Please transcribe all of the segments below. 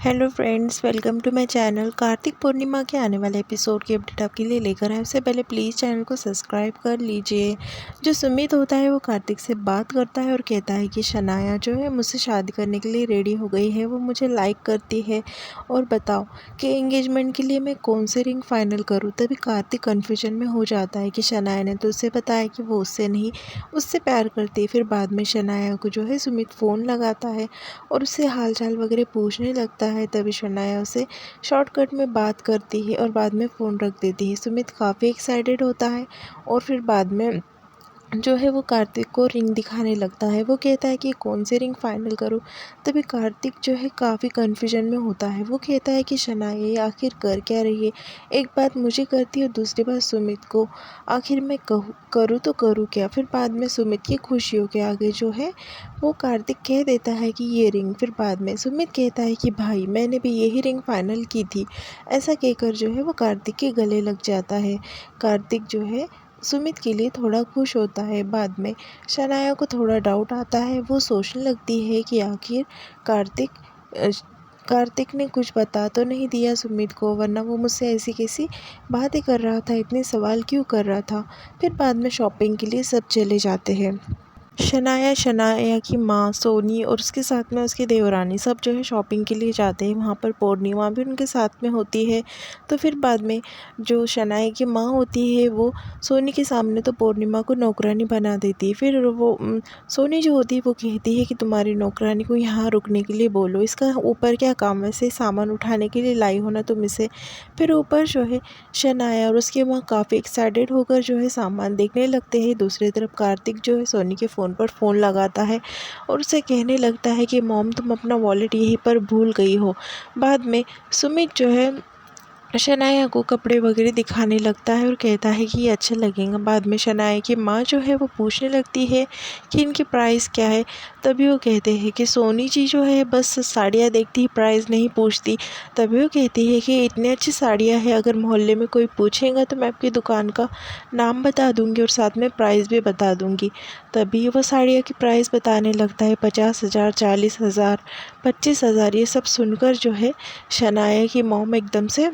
Hello friends, welcome to my channel. Kartik Purnima के आने वाले एपिसोड की अपडेट आपके लिए लेकर आए। उससे पहले प्लीज़ चैनल को सब्सक्राइब कर लीजिए। जो सुमित होता है वो कार्तिक से बात करता है और कहता है कि शनाया जो है मुझसे शादी करने के लिए रेडी हो गई है, वो मुझे लाइक करती है। और बताओ कि एंगेजमेंट के लिए मैं कौन से रिंग फाइनल करूँ। तभी कार्तिक कन्फ्यूजन में हो जाता है कि शनाया ने तो उससे बताया कि वो उससे नहीं, उससे प्यार करती है। फिर बाद में शनाया को जो है सुमित फ़ोन लगाता है और उससे हाल चाल वगैरह पूछने लगता है। तभी शनाया उसे शॉर्टकट में बात करती है और बाद में फ़ोन रख देती है। सुमित काफ़ी एक्साइटेड होता है और फिर बाद में जो है वो कार्तिक को रिंग दिखाने लगता है। वो कहता है कि कौन सी रिंग फाइनल करूं। तभी कार्तिक जो है काफ़ी कन्फ्यूजन में होता है। वो कहता है कि शनाया ये आखिर कर क्या रही है, एक बात मुझे करती है और दूसरी बात सुमित को, आखिर मैं करूँ तो करूँ क्या। फिर बाद में सुमित की खुशियों के आगे जो है वो कार्तिक कह देता है कि ये रिंग। फिर बाद में सुमित कहता है कि भाई मैंने भी यही रिंग फाइनल की थी। ऐसा कहकर जो है वो कार्तिक के गले लग जाता है। कार्तिक जो है सुमित के लिए थोड़ा खुश होता है। बाद में शनाया को थोड़ा डाउट आता है। वो सोचने लगती है कि आखिर कार्तिक अ, कार्तिक ने कुछ बता तो नहीं दिया सुमित को, वरना वो मुझसे ऐसी कैसी बातें कर रहा था, इतने सवाल क्यों कर रहा था। फिर बाद में शॉपिंग के लिए सब चले जाते हैं। शनाया की माँ सोनी और उसके साथ में उसकी देवरानी सब जो है शॉपिंग के लिए जाते हैं। वहाँ पर पूर्णिमा भी उनके साथ में होती है। तो फिर बाद में जो शनाया की माँ होती है वो सोनी के सामने तो पूर्णिमा को नौकरानी बना देती है। फिर वो सोनी जो होती है वो कहती है कि तुम्हारी नौकरानी को यहाँ रुकने के लिए बोलो, इसका ऊपर क्या काम, वैसे सामान उठाने के लिए लाई हो ना तुम इसे। फिर ऊपर जो है शनाया और उसकी माँ काफ़ी एक्साइटेड होकर जो है सामान देखने लगते हैं। दूसरी तरफ कार्तिक जो है सोनी के फ़ोन पर फ़ोन लगाता है और उसे कहने लगता है कि मॉम तुम अपना वॉलेट यहीं पर भूल गई हो। बाद में सुमित जो है शनाया को कपड़े वगैरह दिखाने लगता है और कहता है कि ये अच्छा लगेगा। बाद में शनाया की माँ जो है वो पूछने लगती है कि इनकी प्राइस क्या है। तभी वो कहते हैं कि सोनी जी जो है बस साड़ियाँ देखती ही प्राइस नहीं पूछती। तभी वो कहती है कि इतनी अच्छी साड़ियाँ हैं, अगर मोहल्ले में कोई पूछेगा तो मैं आपकी दुकान का नाम बता दूँगी और साथ में प्राइस भी बता दूँगी। तभी वो साड़ियों की प्राइस बताने लगता है, 50,000, 40,000, 25,000। ये सब सुनकर जो है शनाया की मॉम एकदम से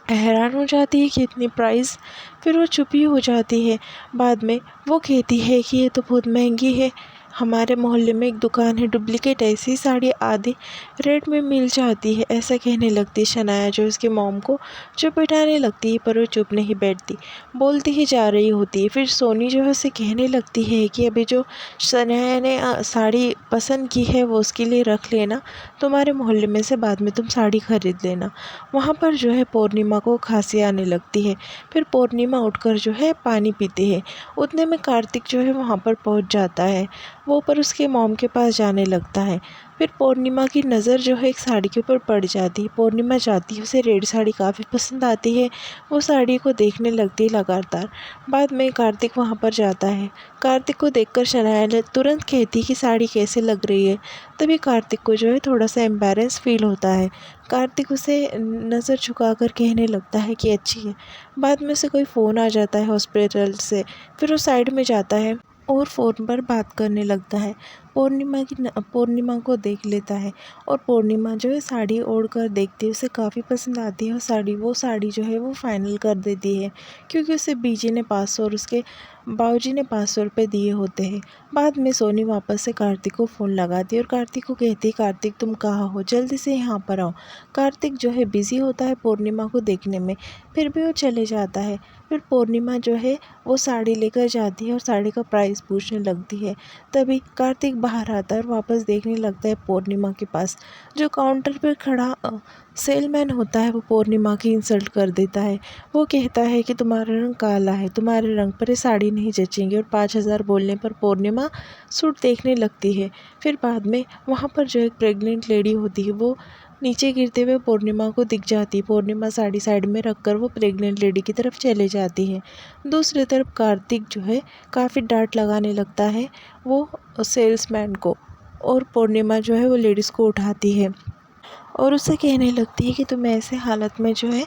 हैरान हो जाती है कि इतनी प्राइस। फिर वो चुप ही हो जाती है। बाद में वो कहती है कि ये तो बहुत महंगी है, हमारे मोहल्ले में एक दुकान है, डुप्लीकेट ऐसी साड़ी आधे रेट में मिल जाती है। ऐसा कहने लगती है शनाया जो उसकी मॉम को चुप बिठाने लगती है, पर वो चुप नहीं बैठती, बोलती ही जा रही होती है। फिर सोनी जो है उसे कहने लगती है कि अभी जो शनाया ने साड़ी पसंद की है वो उसके लिए रख लेना, तुम्हारे मोहल्ले में से बाद में तुम साड़ी खरीद लेना। वहाँ पर जो है पूर्णिमा को खांसी आने लगती है। फिर पूर्णिमा उठकर जो है पानी पीती है। उतने में कार्तिक जो है वहाँ पर पहुँच जाता है। वो पर उसके मॉम के पास जाने लगता है। फिर पूर्णिमा की नज़र जो है एक साड़ी के ऊपर पड़ जाती है। पूर्णिमा जाती है, उसे रेड साड़ी काफ़ी पसंद आती है। वो साड़ी को देखने लगती है लगातार। बाद में कार्तिक वहाँ पर जाता है। कार्तिक को देखकर शनाया तुरंत कहती कि साड़ी कैसे लग रही है। तभी कार्तिक को जो है थोड़ा सा एम्बैरेंस फील होता है। कार्तिक उसे नज़र झुकाकर कहने लगता है कि अच्छी है। बाद में उसे कोई फ़ोन आ जाता है हॉस्पिटल से। फिर वो साइड में जाता है और फ़ोन पर बात करने लगता है। पूर्णिमा को देख लेता है और पूर्णिमा जो है साड़ी ओढ़ कर देखती है, उसे काफ़ी पसंद आती है और वो साड़ी जो है वो फाइनल कर देती है, क्योंकि उसे बीजी ने 500 और उसके बाबूजी ने 500 रुपये दिए होते हैं। बाद में सोनी वापस से कार्तिक को फ़ोन लगाती है और कार्तिक को कहती है, कार्तिक तुम कहाँ हो, जल्दी से यहाँ पर आओ। कार्तिक जो है बिज़ी होता है पूर्णिमा को देखने में, फिर भी वो चले जाता है। फिर पूर्णिमा जो है वो साड़ी लेकर जाती है और साड़ी का प्राइस पूछने लगती है। तभी कार्तिक बाहर आता है और वापस देखने लगता है पूर्णिमा के पास। जो काउंटर पर खड़ा सेलमैन होता है वो पूर्णिमा की इंसल्ट कर देता है। वो कहता है कि तुम्हारा रंग काला है, तुम्हारे रंग पर ये साड़ी नहीं जचेंगी, और 5,000 बोलने पर पूर्णिमा सूट देखने लगती है। फिर बाद में वहाँ पर जो एक प्रेग्नेंट लेडी होती है वो नीचे गिरते हुए पूर्णिमा को दिख जाती है। पूर्णिमा साड़ी साइड में रखकर वो प्रेग्नेंट लेडी की तरफ चले जाती है। दूसरी तरफ कार्तिक जो है काफ़ी डांट लगाने लगता है वो सेल्समैन को, और पूर्णिमा जो है वो लेडीज़ को उठाती है और उससे कहने लगती है कि तुम्हें ऐसे हालत में जो है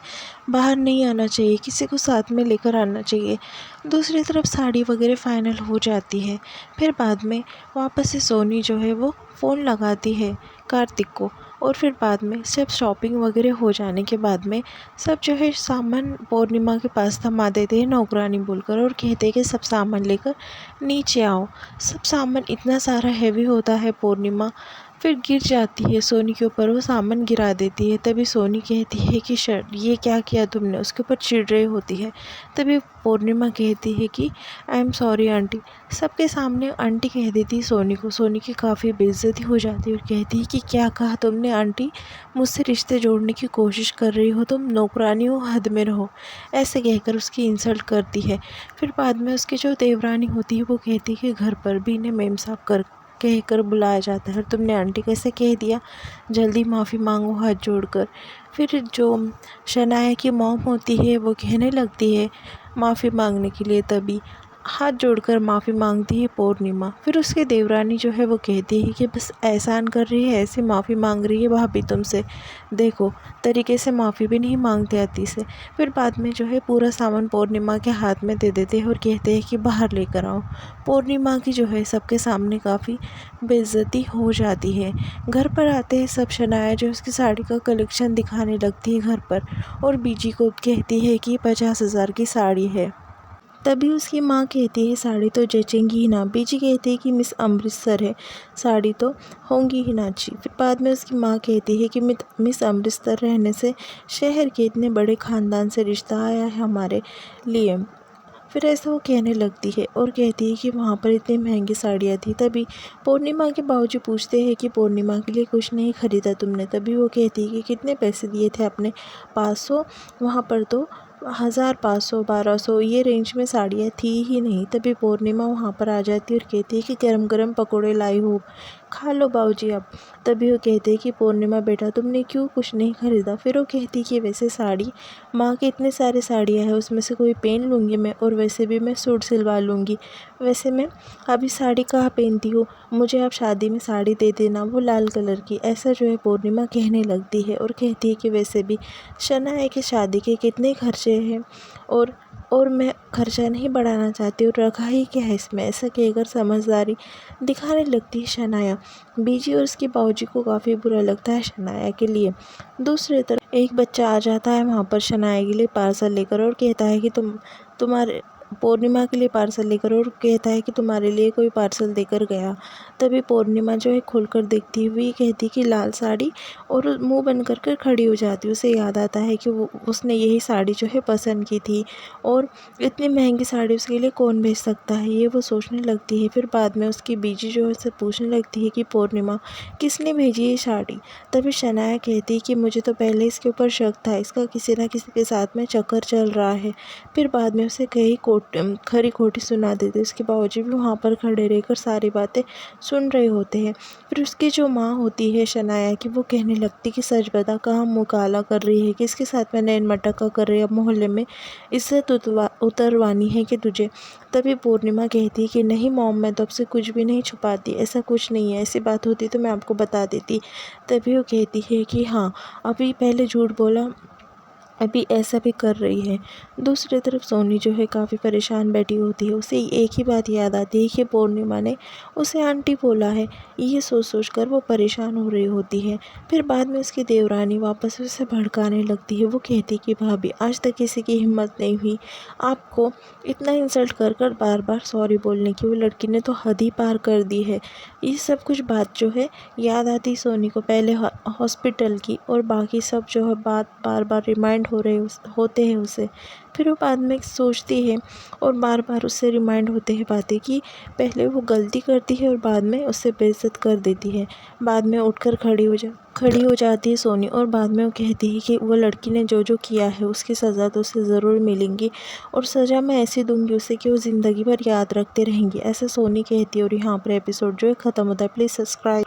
बाहर नहीं आना चाहिए, किसी को साथ में लेकर आना चाहिए। दूसरी तरफ साड़ी वगैरह फाइनल हो जाती है। फिर बाद में वापस से सोनी जो है वो फ़ोन लगाती है कार्तिक को और फिर बाद में जब शॉपिंग वगैरह हो जाने के बाद में सब जो है सामान पूर्णिमा के पास थमा देते हैं नौकरानी बोलकर, और कहते हैं कि सब सामान लेकर नीचे आओ। सब सामान इतना सारा हैवी होता है, पूर्णिमा फिर गिर जाती है सोनी के ऊपर, वो सामान गिरा देती है। तभी सोनी कहती है कि शर्ट ये क्या किया तुमने, उसके ऊपर चिढ़ रही होती है। तभी पूर्णिमा कहती है कि आई एम सॉरी आंटी। सबके सामने आंटी कह देती है सोनी को। सोनी की काफ़ी बेइज्जती हो जाती है और कहती है कि क्या कहा तुमने आंटी, मुझसे रिश्ते जोड़ने की कोशिश कर रही हो तुम, नौकरानी हो, हद में रहो, ऐसे कहकर उसकी इंसल्ट करती है। फिर बाद में उसकी जो देवरानी होती है वो कहती है कि घर पर भी इन्हें मेम साहब कहकर बुलाया जाता है, तुमने आंटी कैसे कह दिया, जल्दी माफ़ी मांगो हाथ जोड़कर। फिर जो शनाया की मॉम होती है वो कहने लगती है माफ़ी मांगने के लिए, तभी हाथ जोड़कर माफ़ी मांगती है पूर्णिमा। फिर उसके देवरानी जो है वो कहती है कि बस एहसान कर रही है, ऐसे माफ़ी मांग रही है भाभी तुमसे, देखो तरीके से माफ़ी भी नहीं मांगते आती से। फिर बाद में जो है पूरा सामान पूर्णिमा के हाथ में दे देते हैं और कहते हैं कि बाहर लेकर आओ। पूर्णिमा की जो है सबके सामने काफ़ी बेइज्जती हो जाती है। घर पर आते हैं सब, शनाया जो उसकी साड़ी का कलेक्शन दिखाने लगती है घर पर, और बीजी को कहती है कि 50,000 की साड़ी है। तभी उसकी माँ कहती है साड़ी तो जचेंगी ही ना। बीजी कहती है कि मिस अमृतसर है, साड़ी तो होंगी ही ना अच्छी। फिर बाद में उसकी माँ कहती है कि मिस अमृतसर रहने से शहर के इतने बड़े ख़ानदान से रिश्ता आया है हमारे लिए। फिर ऐसा वो कहने लगती है और कहती है कि वहाँ पर इतनी महंगी साड़ियाँ थी। तभी पूर्णिमा के बाबूजी पूछते हैं कि पूर्णिमा के लिए कुछ नहीं ख़रीदा तुमने। तभी वो कहती है कि कितने पैसे दिए थे आपने, 500, वहाँ पर तो 1000, 500, 1200 ये रेंज में साड़ियाँ थी ही नहीं। तभी पूर्णिमा वहाँ पर आ जाती है और कहती है कि गरम गरम पकौड़े लाई हो, खा लो बाबूजी आप। तभी वो कहते हैं कि पूर्णिमा बेटा तुमने क्यों कुछ नहीं ख़रीदा। फिर वो कहती है कि वैसे साड़ी माँ के इतने सारे साड़ियाँ हैं, उसमें से कोई पहन लूँगी मैं, और वैसे भी मैं सूट सिलवा लूँगी। वैसे मैं अभी साड़ी कहाँ पहनती हूँ, मुझे आप शादी में साड़ी दे देना, वो लाल कलर की। ऐसा जो है पूर्णिमा कहने लगती है और कहती है कि वैसे भी शनाया की शादी के कितने खर्चे हैं, और मैं खर्चा नहीं बढ़ाना चाहती और रखा ही क्या है इसमें, ऐसा कहकर समझदारी दिखाने लगती है शनाया। बीजी और उसके बाबूजी को काफ़ी बुरा लगता है शनाया के लिए। दूसरी तरफ एक बच्चा आ जाता है वहाँ पर शनाया के लिए पार्सल लेकर, और कहता है कि तुम्हारे पूर्णिमा के लिए पार्सल लेकर, और कहता है कि तुम्हारे लिए कोई पार्सल देकर गया। तभी पूर्णिमा जो है खुलकर देखती हुई कहती कि लाल साड़ी, और मुंह बंद कर कर खड़ी हो जाती है। उसे याद आता है कि उसने यही साड़ी जो है पसंद की थी, और इतनी महंगी साड़ी उसके लिए कौन भेज सकता है, ये वो सोचने लगती है। फिर बाद में उसकी बीजी जो है उससे पूछने लगती है कि पूर्णिमा किसने भेजी ये साड़ी। तभी शनाया कहती है कि मुझे तो पहले इसके ऊपर शक था, इसका किसी ना किसी के साथ में चक्कर चल रहा है। फिर बाद में उसे कई खरी खोटी सुना देते। उसके बाबूजी भी वहाँ पर खड़े रहकर सारी बातें सुन रहे होते हैं। फिर उसकी जो माँ होती है शनाया की, वो कहने लगती कि सच बता, कहाँ मुँह काला कर रही है, किसके साथ में नैन मटक्का कर रही है, अब मोहल्ले में इज्जत उतरवानी है कि तुझे। तभी पूर्णिमा कहती है कि नहीं मॉम, मैं तो आपसे कुछ भी नहीं छुपाती, ऐसा कुछ नहीं है, ऐसी बात होती तो मैं आपको बता देती। तभी वो कहती है कि हाँ, अभी पहले झूठ बोला, अभी ऐसा भी कर रही है। दूसरी तरफ सोनी जो है काफ़ी परेशान बैठी होती है। उसे एक ही बात याद आती है कि पूर्णिमा ने उसे आंटी बोला है। ये सोच सोच कर वो परेशान हो रही होती है। फिर बाद में उसकी देवरानी वापस उसे भड़काने लगती है। वो कहती कि भाभी, आज तक किसी की हिम्मत नहीं हुई आपको इतना इंसल्ट कर कर बार बार सॉरी बोलने की, वो लड़की ने तो हद ही पार कर दी है। ये सब कुछ बात जो है याद आती सोनी को, पहले हॉस्पिटल की, और बाकी सब जो है बात बार बार रिमाइंड होते हैं उसे। फिर वो बाद में सोचती है और बार बार उससे रिमाइंड होते हैं बातें कि पहले वो गलती करती है और बाद में उससे बेइज्जत कर देती है। बाद में उठकर खड़ी हो जाती है सोनी, और बाद में वो कहती है कि वो लड़की ने जो जो किया है उसकी सज़ा तो उसे ज़रूर मिलेंगी, और सज़ा मैं ऐसी दूंगी उसे कि वो ज़िंदगी भर याद रखते रहेंगी, ऐसा सोनी कहती है। और यहाँ पर एपिसोड जो है ख़त्म होता है। Please subscribe.